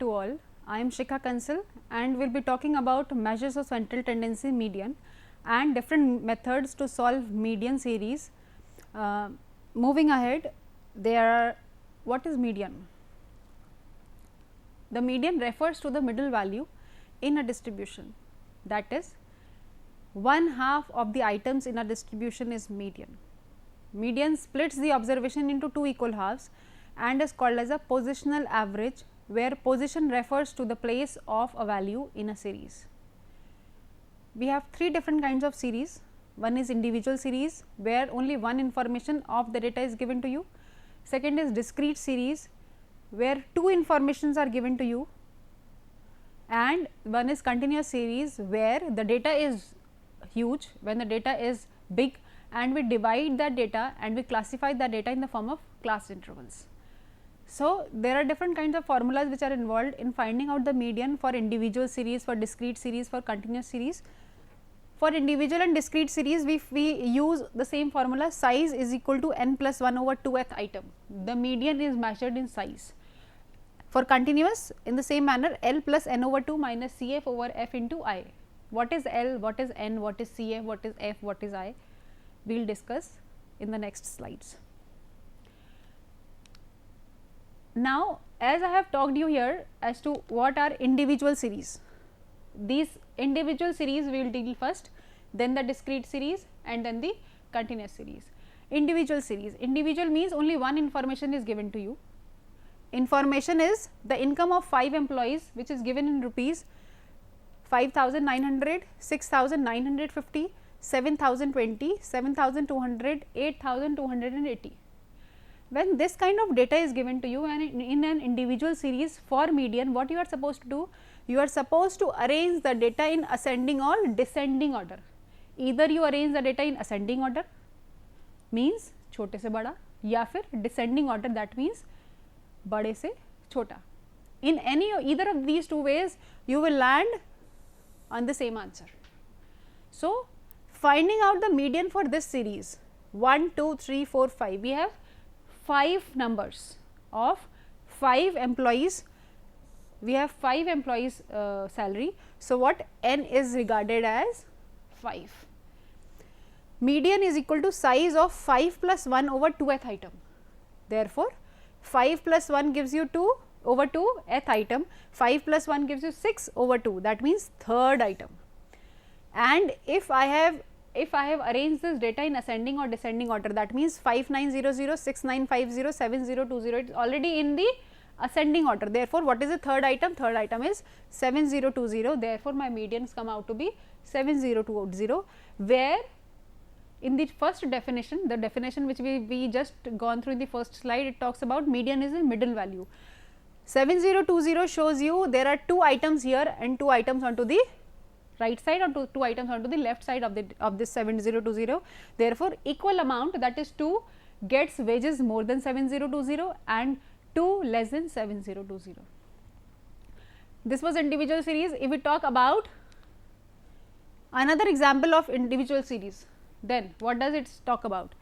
to all. I am Shikha Kansal and we will be talking about measures of central tendency median and different methods to solve median series. Moving ahead, what is median? The median refers to the middle value in a distribution, that is, one half of the items in a distribution is median. Median splits the observation into two equal halves and is called as a positional average, where position refers to the place of a value in a series. We have three different kinds of series. One is individual series, where only one information of the data is given to you. Second is discrete series, where two informations are given to you, and one is continuous series, where the data is huge, when the data is big, and we divide that data and we classify that data in the form of class intervals. So, there are different kinds of formulas which are involved in finding out the median for individual series, for discrete series, for continuous series. For individual and discrete series, we use the same formula, size is equal to n plus 1 over 2th item. The median is measured in size. For continuous, in the same manner, L plus n over 2 minus Cf over f into I. What is L, what is n, what is Cf, what is f, what is I? We will discuss in the next slides. Now, as I have talked you here as to what are individual series, these individual series we will deal first, then the discrete series and then the continuous series. Individual series, individual means only one information is given to you. Information is the income of 5 employees, which is given in rupees 5,900, 6,950, 7,020, 7,200, 8,280. When this kind of data is given to you and in an individual series for median, what you are supposed to do? You are supposed to arrange the data in ascending or descending order. Either you arrange the data in ascending order, means छोटे से बड़ा, या फिर descending order, that means बड़े से छोटा. In either of these two ways, you will land on the same answer. So, finding out the median for this series 1, 2, 3, 4, 5, we have 5 numbers of 5 employees, we have 5 employees salary. So, what n is regarded as 5. Median is equal to size of 5 plus 1 over 2th item. Therefore, 5 plus 1 gives you 2 over 2th item, 5 plus 1 gives you 6 over 2, that means 3rd item. And if I have arranged this data in ascending or descending order, that means 5900, 6950, 7020, it is already in the ascending order. Therefore, what is the 3rd item? 3rd item is 7020, therefore, my medians come out to be 7020, where in the first definition, the definition which we just gone through in the first slide, it talks about median is a middle value. 7020 shows you there are 2 items here and 2 items onto the right side or 2 items onto the left side of this 7020. Therefore, equal amount, that is 2 gets wages more than 7020 and 2 less than 7020. This was individual series. If we talk about another example of individual series, then what does it talk about?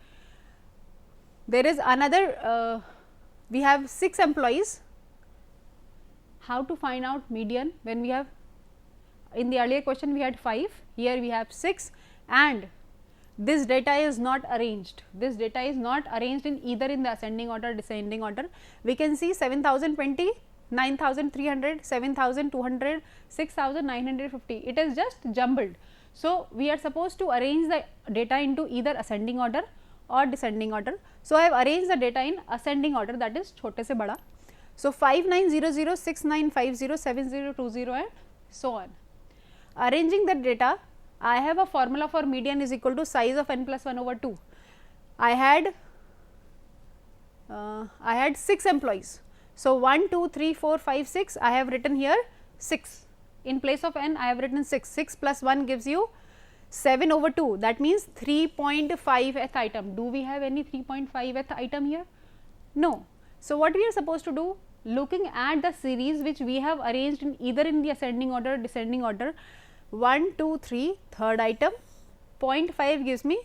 There is another, we have 6 employees. How to find out median when we have, in the earlier question we had 5, here we have 6, and this data is not arranged. This data is not arranged in either in the ascending order or descending order. We can see 7,020, 9,300, 7,200, 6,950, it is just jumbled. So, we are supposed to arrange the data into either ascending order or descending order. So, I have arranged the data in ascending order, that is छोटे से बड़ा. So, 5900, 6950, 7020 and so on. Arranging the data, I have a formula for median is equal to size of n plus 1 over 2. I had 6 employees. So, 1, 2, 3, 4, 5, 6, I have written here 6. In place of n, I have written 6. 6 plus 1 gives you 7 over 2, that means 3.5th item. Do we have any 3.5th item here? No. So, what we are supposed to do? Looking at the series which we have arranged in either in the ascending order or descending order, 1, 2, 3, 3rd item, 0.5 gives me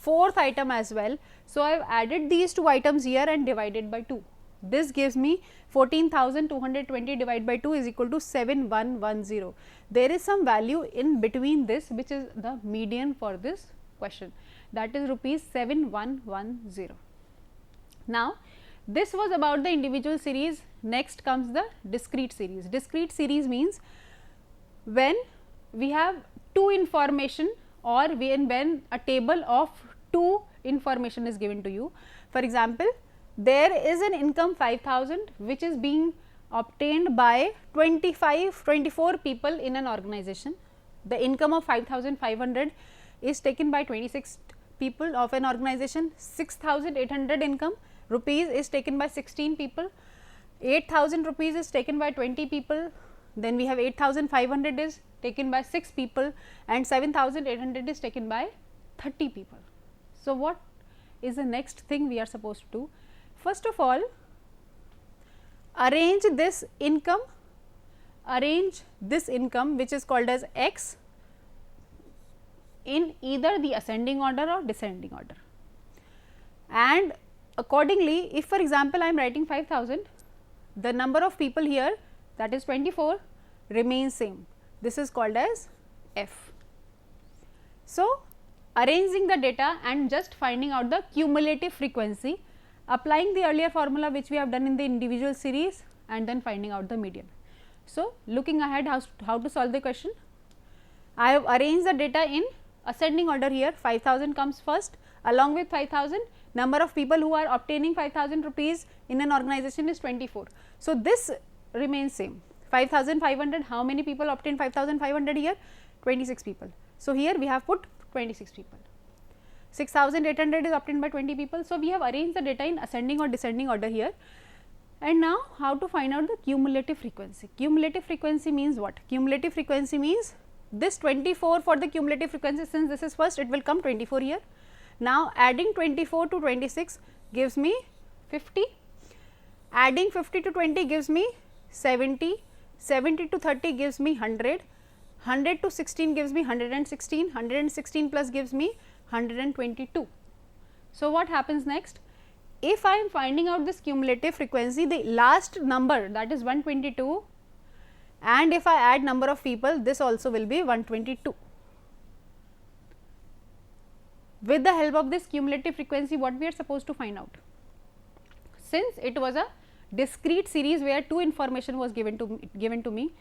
4th item as well. So, I have added these 2 items here and divided by 2. This gives me 14,220 divided by 2 is equal to 7110. There is some value in between this which is the median for this question, that is rupees 7110. Now, this was about the individual series. Next comes the discrete series. Discrete series means when we have two information or when a table of two information is given to you. For example, there is an income 5,000 which is being obtained by 24 people in an organization. The income of 5,500 is taken by 26 people of an organization. 6,800 income rupees is taken by 16 people. 8,000 rupees is taken by 20 people. Then we have 8,500 is taken by 6 people and 7,800 is taken by 30 people. So, what is the next thing we are supposed to do? First of all, arrange this income which is called as X in either the ascending order or descending order, and accordingly, if for example, I am writing 5,000, the number of people here, that is 24, remains same. This is called as F. So, arranging the data and just finding out the cumulative frequency, applying the earlier formula which we have done in the individual series, and then finding out the median. So, looking ahead how to solve the question, I have arranged the data in ascending order here. 5,000 comes first, along with 5,000 number of people who are obtaining 5,000 rupees in an organization is 24. So, this remains same. 5,500, how many people obtain 5,500 here? 26 people. So, here we have put 26 people. 6,800 is obtained by 20 people. So, we have arranged the data in ascending or descending order here. And now, how to find out the cumulative frequency? Cumulative frequency means what? Cumulative frequency means this 24 for the cumulative frequency, since this is first, it will come 24 here. Now, adding 24 to 26 gives me 50, adding 50 to 20 gives me 70, 70 to 30 gives me 100, 100 to 16 gives me 116, 116 plus gives me 122. So, what happens next? If I am finding out this cumulative frequency, the last number, that is 122, and if I add number of people, this also will be 122. With the help of this cumulative frequency, what we are supposed to find out? Since it was a discrete series where two information was given to me.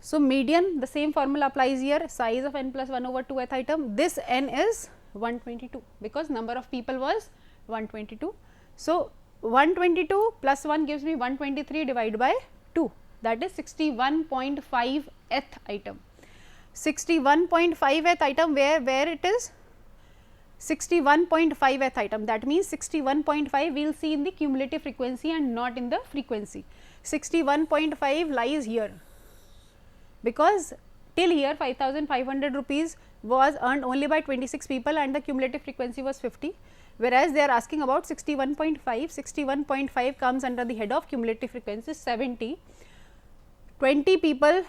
So, median, the same formula applies here, size of n plus 1 over 2th item, this n is 122 because number of people was 122. So, 122 plus 1 gives me 123 divided by 2, that is 61.5th item. 61.5th item, where it is? 61.5th item, that means 61.5 we will see in the cumulative frequency and not in the frequency. 61.5 lies here, because till here 5,500 rupees was earned only by 26 people and the cumulative frequency was 50, whereas they are asking about 61.5. 61.5 comes under the head of cumulative frequency 70, 20 people,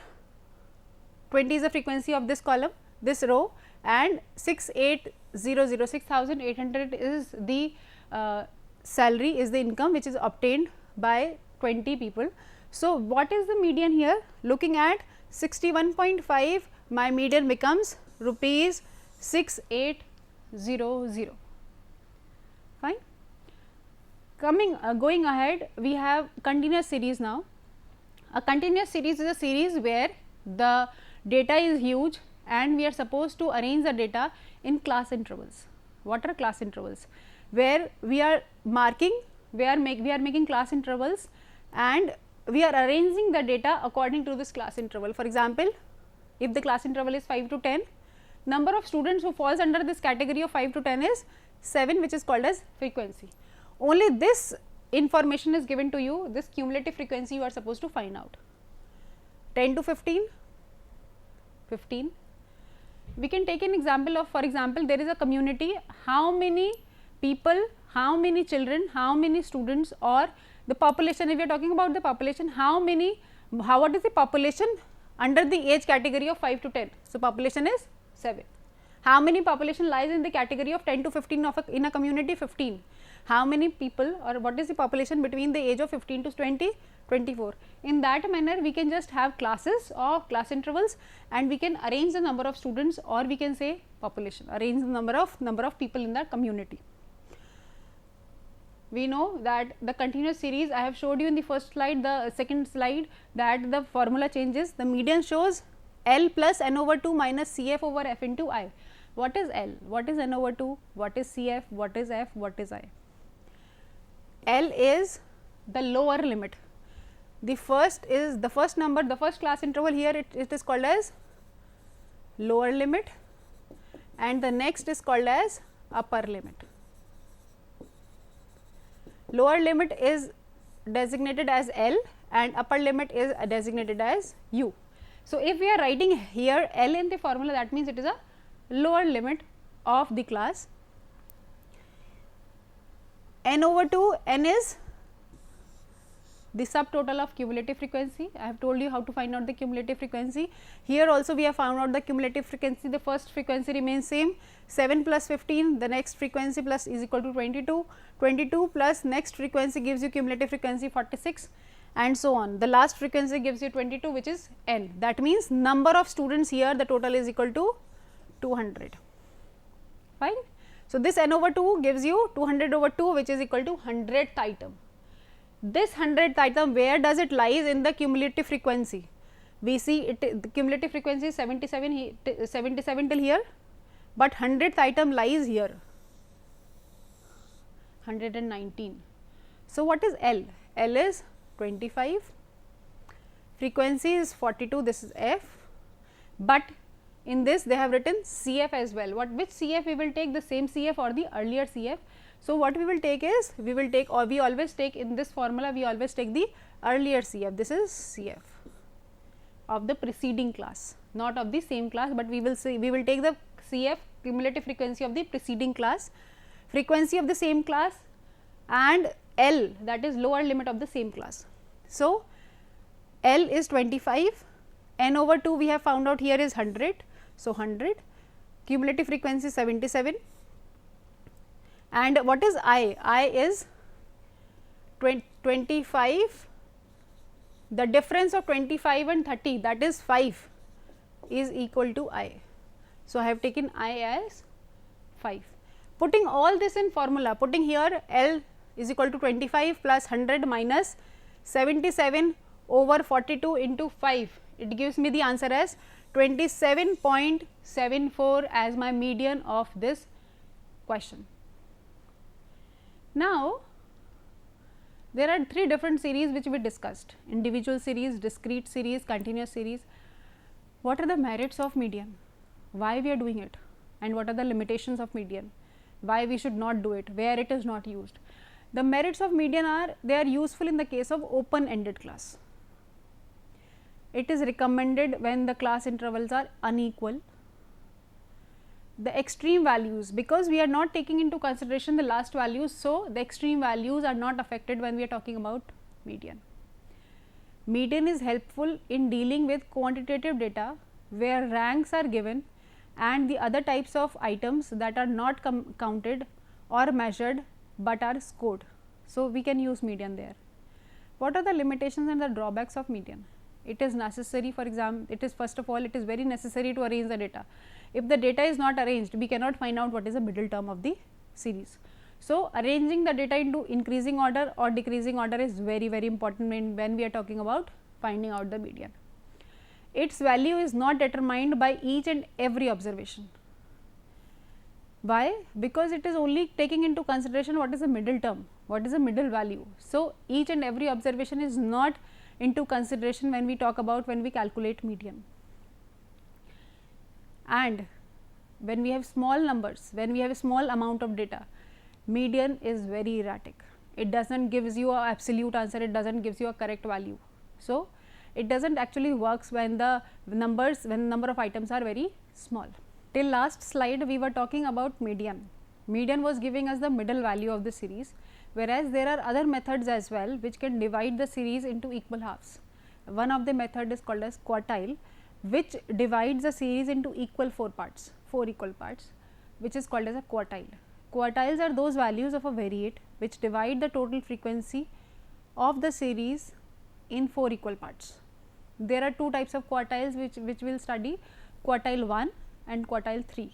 20 is the frequency of this column, this row, and 6800, 6,800 is the salary, is the income which is obtained by 20 people. So, what is the median here? Looking at 61.5, my median becomes rupees 6800. Fine. Going ahead, we have continuous series now. A continuous series is a series where the data is huge and we are supposed to arrange the data in class intervals. What are class intervals? Where we are marking, we are making class intervals and we are arranging the data according to this class interval. For example, if the class interval is 5 to 10, number of students who falls under this category of 5 to 10 is 7, which is called as frequency. Only this information is given to you, this cumulative frequency you are supposed to find out. 10 to 15, 15. We can take an example of, for example, there is a community, how many people, how many children, how many students, or the population, if we are talking about the population, what is the population under the age category of 5 to 10? So, population is 7. How many population lies in the category of 10 to 15 in a community? 15. how many people or what is the population between the age of 15 to 24. In that manner we can just have classes or class intervals, and we can arrange the number of students, or we can say population, arrange the number of people in the community. We know that the continuous series, I have showed you in the first slide, the second slide, that the formula changes. The median shows L plus n over 2 minus Cf over f into I. What is L? What is n over 2? What is Cf? What is f? What is I? L is the lower limit. The first is the first number, the first class interval here, it is called as lower limit, and the next is called as upper limit. Lower limit is designated as L and upper limit is designated as U. So, if we are writing here L in the formula, that means it is a lower limit of the class. N over 2, N is the subtotal of cumulative frequency. I have told you how to find out the cumulative frequency. Here also we have found out the cumulative frequency. The first frequency remains same, 7 plus 15, the next frequency plus is equal to 22, 22 plus next frequency gives you cumulative frequency 46, and so on. The last frequency gives you 22, which is n. That means number of students here, the total is equal to 200, fine. So, this n over 2 gives you 200 over 2, which is equal to 100th item. This 100th item, where does it lies in the cumulative frequency? We see it, the cumulative frequency is 77 till here, but 100th item lies here, 119. So, what is L? L is 25, frequency is 42, this is f, but in this they have written Cf as well. Which Cf we will take, the same Cf or the earlier Cf? So, what we will take is, we will take, or we always take in this formula, we always take the earlier Cf. This is Cf of the preceding class, not of the same class, but we will say, we will take the Cf, cumulative frequency of the preceding class, frequency of the same class, and L, that is lower limit of the same class. So, L is 25, n over 2 we have found out here is 100. So, 100, cumulative frequency 77, and what is I? I is 25, the difference of 25 and 30, that is 5, is equal to I. So, I have taken I as 5. Putting all this in formula, putting here L is equal to 25 plus 100 minus 77 over 42 into 5, it gives me the answer as 27.74 as my median of this question. Now, there are 3 different series which we discussed: individual series, discrete series, continuous series. What are the merits of median? Why we are doing it, and what are the limitations of median? Why we should not do it, where it is not used? The merits of median are, they are useful in the case of open ended class. It is recommended when the class intervals are unequal. The extreme values, because we are not taking into consideration the last values, so the extreme values are not affected when we are talking about median. Median is helpful in dealing with quantitative data where ranks are given and the other types of items that are not counted or measured, but are scored. So, we can use median there. What are the limitations and the drawbacks of median? It is necessary, for example, it is first of all, it is very necessary to arrange the data. If the data is not arranged, we cannot find out what is the middle term of the series. So, arranging the data into increasing order or decreasing order is very, very important when we are talking about finding out the median. Its value is not determined by each and every observation. Why? Because it is only taking into consideration what is the middle term, what is the middle value. So, each and every observation is not into consideration when we talk about, when we calculate median. And when we have small numbers, when we have a small amount of data, median is very erratic. It does not gives you an absolute answer, it does not gives you a correct value. So, it does not actually works when the numbers, when the number of items are very small. Till last slide we were talking about median. Median was giving us the middle value of the series, whereas there are other methods as well which can divide the series into equal halves. One of the method is called as quartile, which divides the series into equal 4 equal parts, which is called as a quartile. Quartiles are those values of a variate which divide the total frequency of the series in 4 equal parts. There are two types of quartiles which we will study, quartile 1 and quartile 3.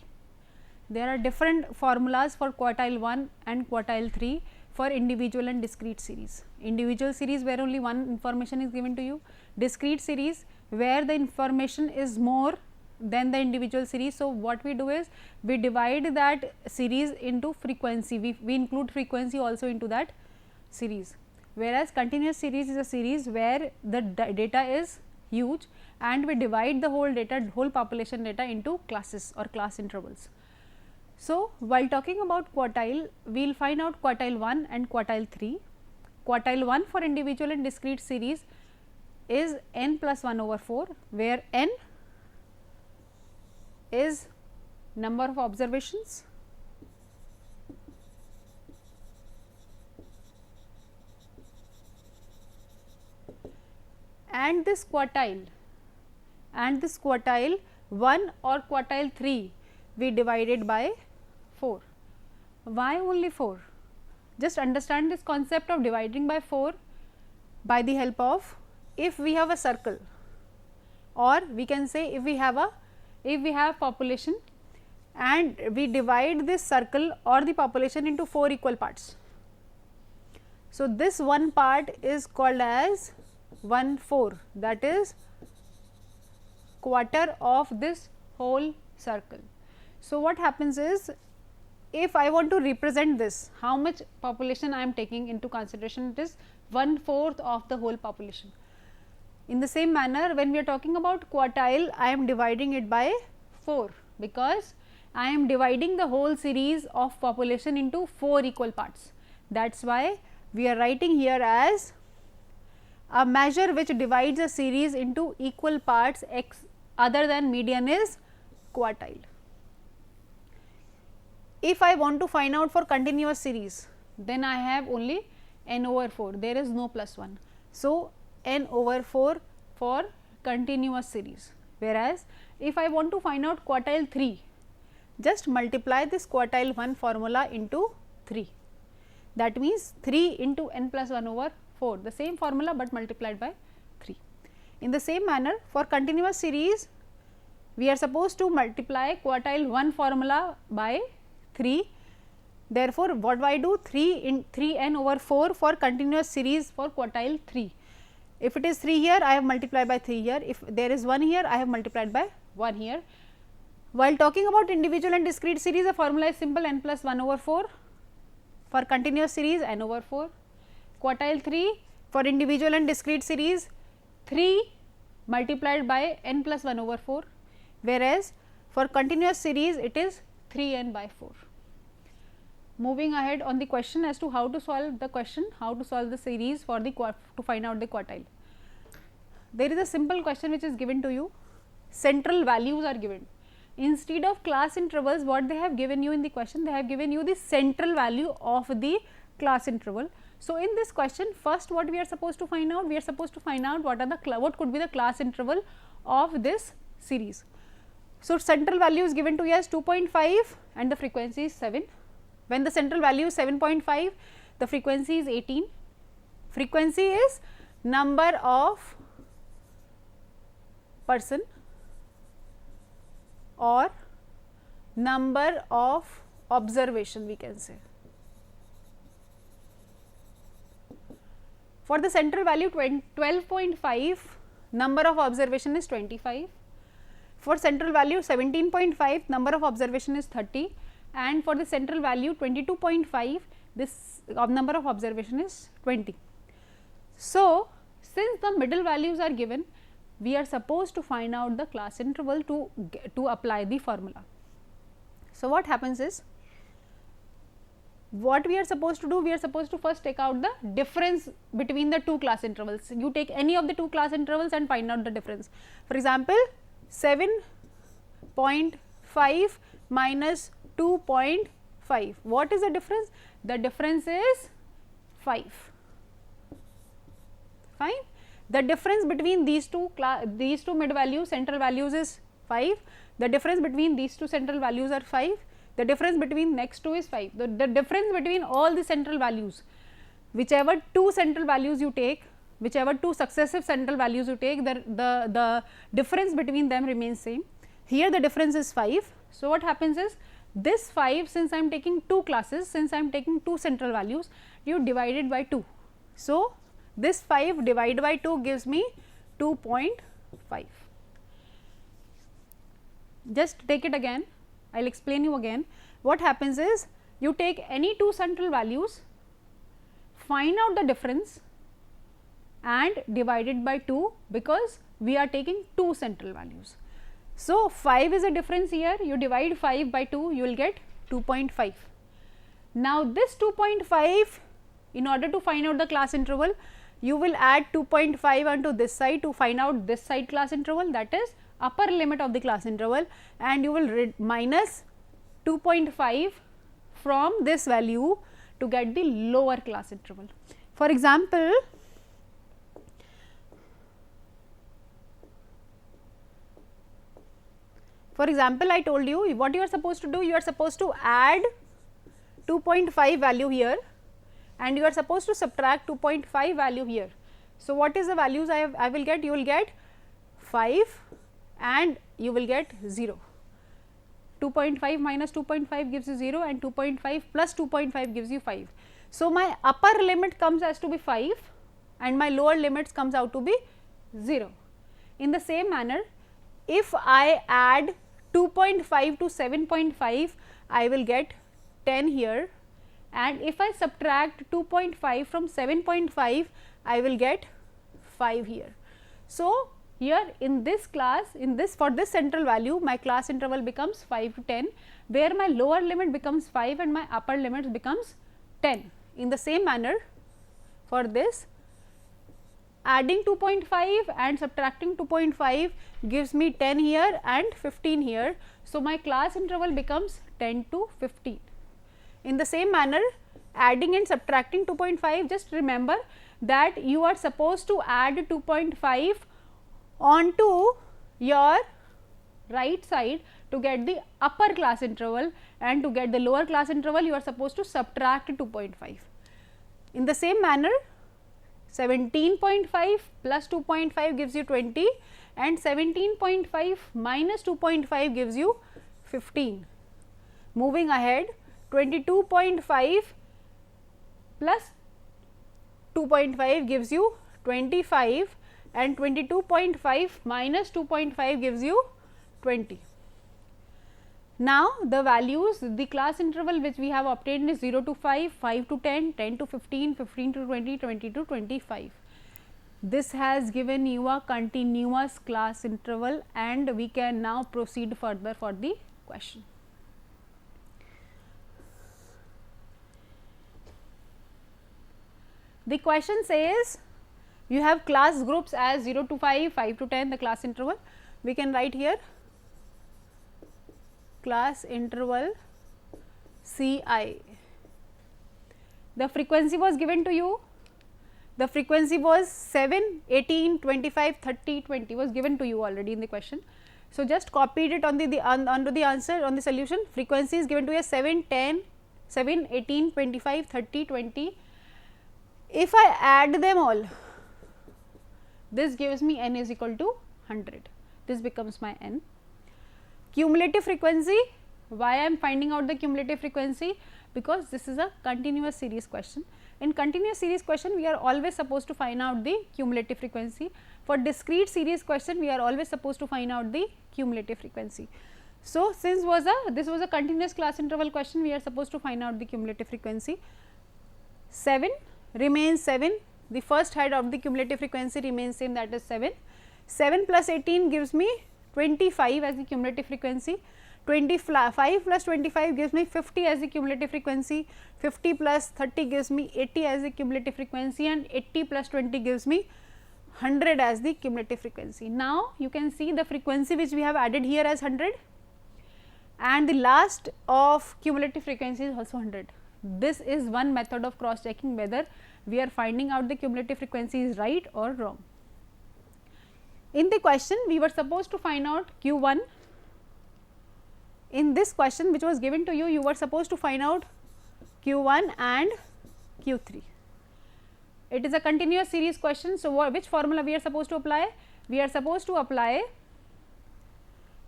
There are different formulas for quartile 1 and quartile 3 for individual and discrete series. Individual series where only one information is given to you, discrete series where the information is more than the individual series. So, what we do is we divide that series into frequency, we include frequency also into that series, whereas continuous series is a series where the data is huge and we divide the whole data, whole population data into classes or class intervals. So, while talking about quartile, we will find out quartile 1 and quartile 3. Quartile 1 for individual and discrete series is n plus 1 over 4, where n is number of observations and this quartile 1 or quartile 3 we divided by 4. Why only 4? Just understand this concept of dividing by 4 by the help of, if we have a circle, or we can say if we have population and we divide this circle or the population into 4 equal parts. So, this one part is called as 1/4, that is quarter of this whole circle. So, what happens is, if I want to represent this, how much population I am taking into consideration, it is 1/4 of the whole population. In the same manner, when we are talking about quartile, I am dividing it by 4, because I am dividing the whole series of population into 4 equal parts. That is why we are writing here as a measure which divides a series into equal parts x other than median is quartile. If I want to find out for continuous series, then I have only n over 4, there is no plus 1. So, n over 4 for continuous series, whereas if I want to find out quartile 3, just multiply this quartile 1 formula into 3. That means 3 into n plus 1 over 4, the same formula, but multiplied by 3. In the same manner, for continuous series, we are supposed to multiply quartile 1 formula by 3. Therefore, what do I do? 3 in 3 n over 4 for continuous series for quartile 3. If it is 3 here, I have multiplied by 3 here. If there is 1 here, I have multiplied by 1 here. While talking about individual and discrete series, the formula is simple, n plus 1 over 4. For continuous series, n over 4. Quartile 3 for individual and discrete series, 3 multiplied by n plus 1 over 4, whereas for continuous series it is 3 n by 4. Moving ahead on the question as to how to solve the question, how to solve the series for the to find out the quartile. There is a simple question which is given to you, central values are given. Instead of class intervals, what they have given you in the question, they have given you the central value of the class interval. So, in this question, first what we are supposed to find out? We are supposed to find out what could be the class interval of this series. So, central value is given to you as 2.5 and the frequency is 7. When the central value is 7.5, the frequency is 18. Frequency is number of person or number of observation, we can say. For the central value 12.5, number of observation is 25. For central value 17.5, number of observation is 30, and for the central value 22.5, this number of observation is 20. So, since the middle values are given, we are supposed to find out the class interval to apply the formula. So, what happens is, what we are supposed to do? We are supposed to first take out the difference between the two class intervals. You take any of the two class intervals and find out the difference. For example, 7.5 minus 2.5. What is the difference? The difference is 5. Fine. The difference between these two mid values, central values is 5. The difference between these two central values are 5. The difference between next two is 5. The difference between all the central values, whichever two central values you take, whichever two successive central values you take, the difference between them remains same. Here the difference is 5. So, what happens is this 5, since I am taking two classes, since I am taking two central values, you divide it by 2. So, this 5 divided by 2 gives me 2.5. Just take it again, I will explain you again. What happens is you take any two central values, find out the difference and divide it by 2, because we are taking two central values. So, 5 is a difference here, you divide 5 by 2, you will get 2.5. Now, this 2.5, in order to find out the class interval, you will add 2.5 onto this side to find out this side class interval, that is upper limit of the class interval, and you will minus 2.5 from this value to get the lower class interval. For example, I told you what you are supposed to do. You are supposed to add 2.5 value here and you are supposed to subtract 2.5 value here. So, what is the values I will get? You will get 5 and you will get 0. 2.5 minus 2.5 gives you 0 and 2.5 plus 2.5 gives you 5. So, my upper limit comes as to be 5 and my lower limits comes out to be 0. In the same manner, if I add 2.5 to 7.5, I will get 10 here, and if I subtract 2.5 from 7.5, I will get 5 here. So, here in this class, for this central value, my class interval becomes 5 to 10, where my lower limit becomes 5 and my upper limit becomes 10. In the same manner, for this, adding 2.5 and subtracting 2.5 gives me 10 here and 15 here. So, my class interval becomes 10 to 15. In the same manner, adding and subtracting 2.5, just remember that you are supposed to add 2.5 onto your right side to get the upper class interval, and to get the lower class interval you are supposed to subtract 2.5. In the same manner, 17.5 plus 2.5 gives you 20 and 17.5 minus 2.5 gives you 15. Moving ahead, 22.5 plus 2.5 gives you 25 and 22.5 minus 2.5 gives you 20. Now, the values, the class interval which we have obtained is 0 to 5, 5 to 10, 10 to 15, 15 to 20, 20 to 25. This has given you a continuous class interval, and we can now proceed further for the question. The question says you have class groups as 0 to 5, 5 to 10, the class interval. We can write here class interval Ci. The frequency was given to you. The frequency was 7, 18, 25, 30, 20 was given to you already in the question. So, just copied it on onto the answer on the solution. Frequency is given to you 7, 10, 7, 18, 25, 30, 20. If I add them all, this gives me n is equal to 100. This becomes my n. Cumulative frequency, why I am finding out the cumulative frequency? Because this is a continuous series question. In continuous series question, we are always supposed to find out the cumulative frequency. For discrete series question, we are always supposed to find out the cumulative frequency. So, since this was a continuous class interval question, we are supposed to find out the cumulative frequency. 7 remains 7, the first head of the cumulative frequency remains same, that is 7. 7 plus 18 gives me 25 as the cumulative frequency. 25 plus 25 gives me 50 as the cumulative frequency, 50 plus 30 gives me 80 as the cumulative frequency, and 80 plus 20 gives me 100 as the cumulative frequency. Now, you can see the frequency which we have added here as 100, and the last of cumulative frequency is also 100. This is one method of cross checking whether we are finding out the cumulative frequency is right or wrong. In the question, we were supposed to find out Q1. in this question which was given to you, you were supposed to find out Q1 and Q3. It is a continuous series question. So, which formula we are supposed to apply? We are supposed to apply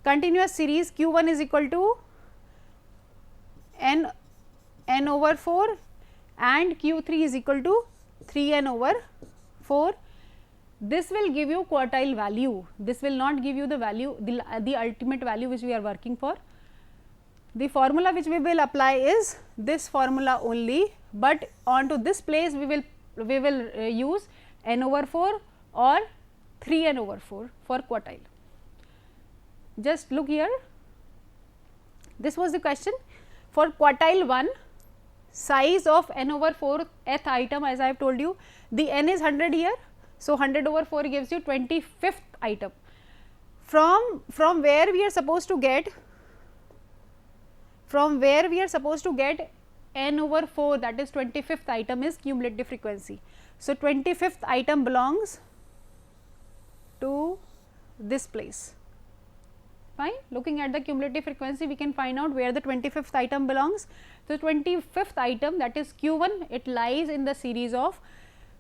continuous series Q1 is equal to n over 4 and Q3 is equal to 3 n over 4. This will give you quartile value. This will not give you the value, the ultimate value which we are working for. The formula which we will apply is this formula only, but onto this place we will use n over 4 or 3 n over 4 for quartile. Just look here, this was the question for quartile 1, size of n over 4th item, as I have told you, the n is 100 here. So, 100 over 4 gives you 25th item. From where we are supposed to get, n over 4, that is 25th item is cumulative frequency. So, 25th item belongs to this place. Fine. Looking at the cumulative frequency, we can find out where the 25th item belongs. So, 25th item, that is Q1, it lies in the series of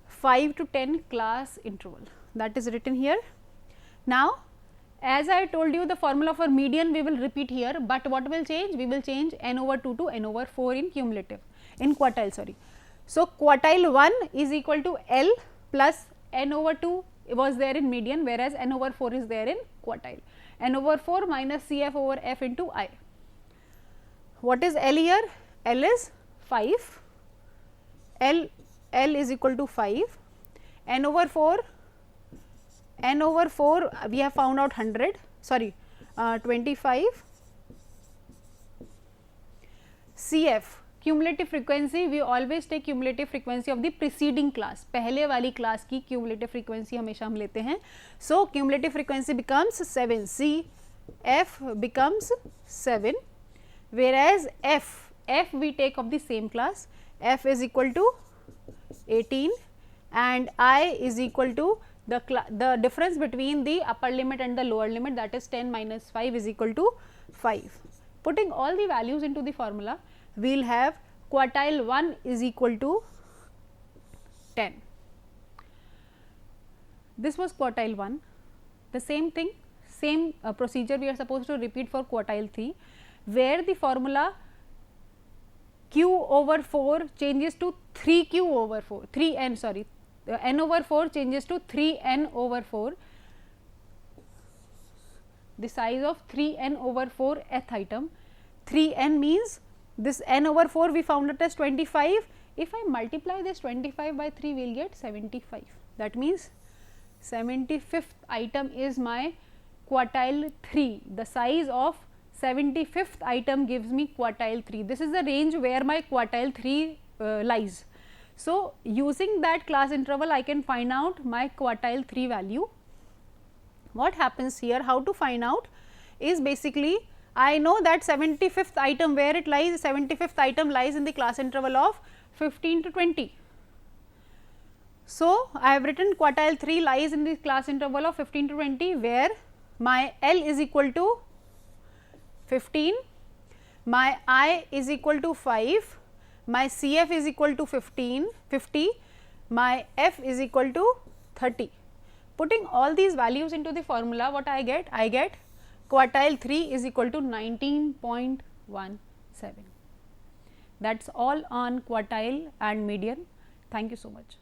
5 to 10 class interval, that is written here. Now, as I told you, the formula for median we will repeat here, but what will change? We will change n over 2 to n over 4 in cumulative, in quartile, sorry. So, quartile 1 is equal to L plus n over 2 was there in median, whereas n over 4 is there in quartile. N over 4 minus Cf over f into I. What is L here? L is 5, L is equal to 5, n over 4 we have found out 100, sorry 25, Cf cumulative frequency, we always take cumulative frequency of the preceding class, पहले वाली class की cumulative frequency हमेशा हम लेते हैं. So, cumulative frequency becomes 7, C f becomes 7, whereas f we take of the same class, f is equal to 18 and I is equal to the difference between the upper limit and the lower limit, that is 10 minus 5 is equal to 5. Putting all the values into the formula, we will have quartile 1 is equal to 10. This was quartile 1. The same thing, same procedure we are supposed to repeat for quartile 3, where the formula q over 4 changes to 3q over 4, 3n, sorry, n over 4 changes to 3n over 4. The size of 3n over 4 th item, 3n means this n over 4 we found it as 25. If I multiply this 25 by 3, we will get 75. That means 75th item is my quartile 3. The size of 75th item gives me quartile 3. This is the range where my quartile 3 lies. So, using that class interval, I can find out my quartile 3 value. What happens here, how to find out is basically, I know that 75th item where it lies, 75th item lies in the class interval of 15 to 20. So, I have written quartile 3 lies in the class interval of 15 to 20, where my L is equal to 15, my I is equal to 5, my Cf is equal to 50, my F is equal to 30. Putting all these values into the formula, what I get? I get quartile 3 is equal to 19.17. That is all on quartile and median. Thank you so much.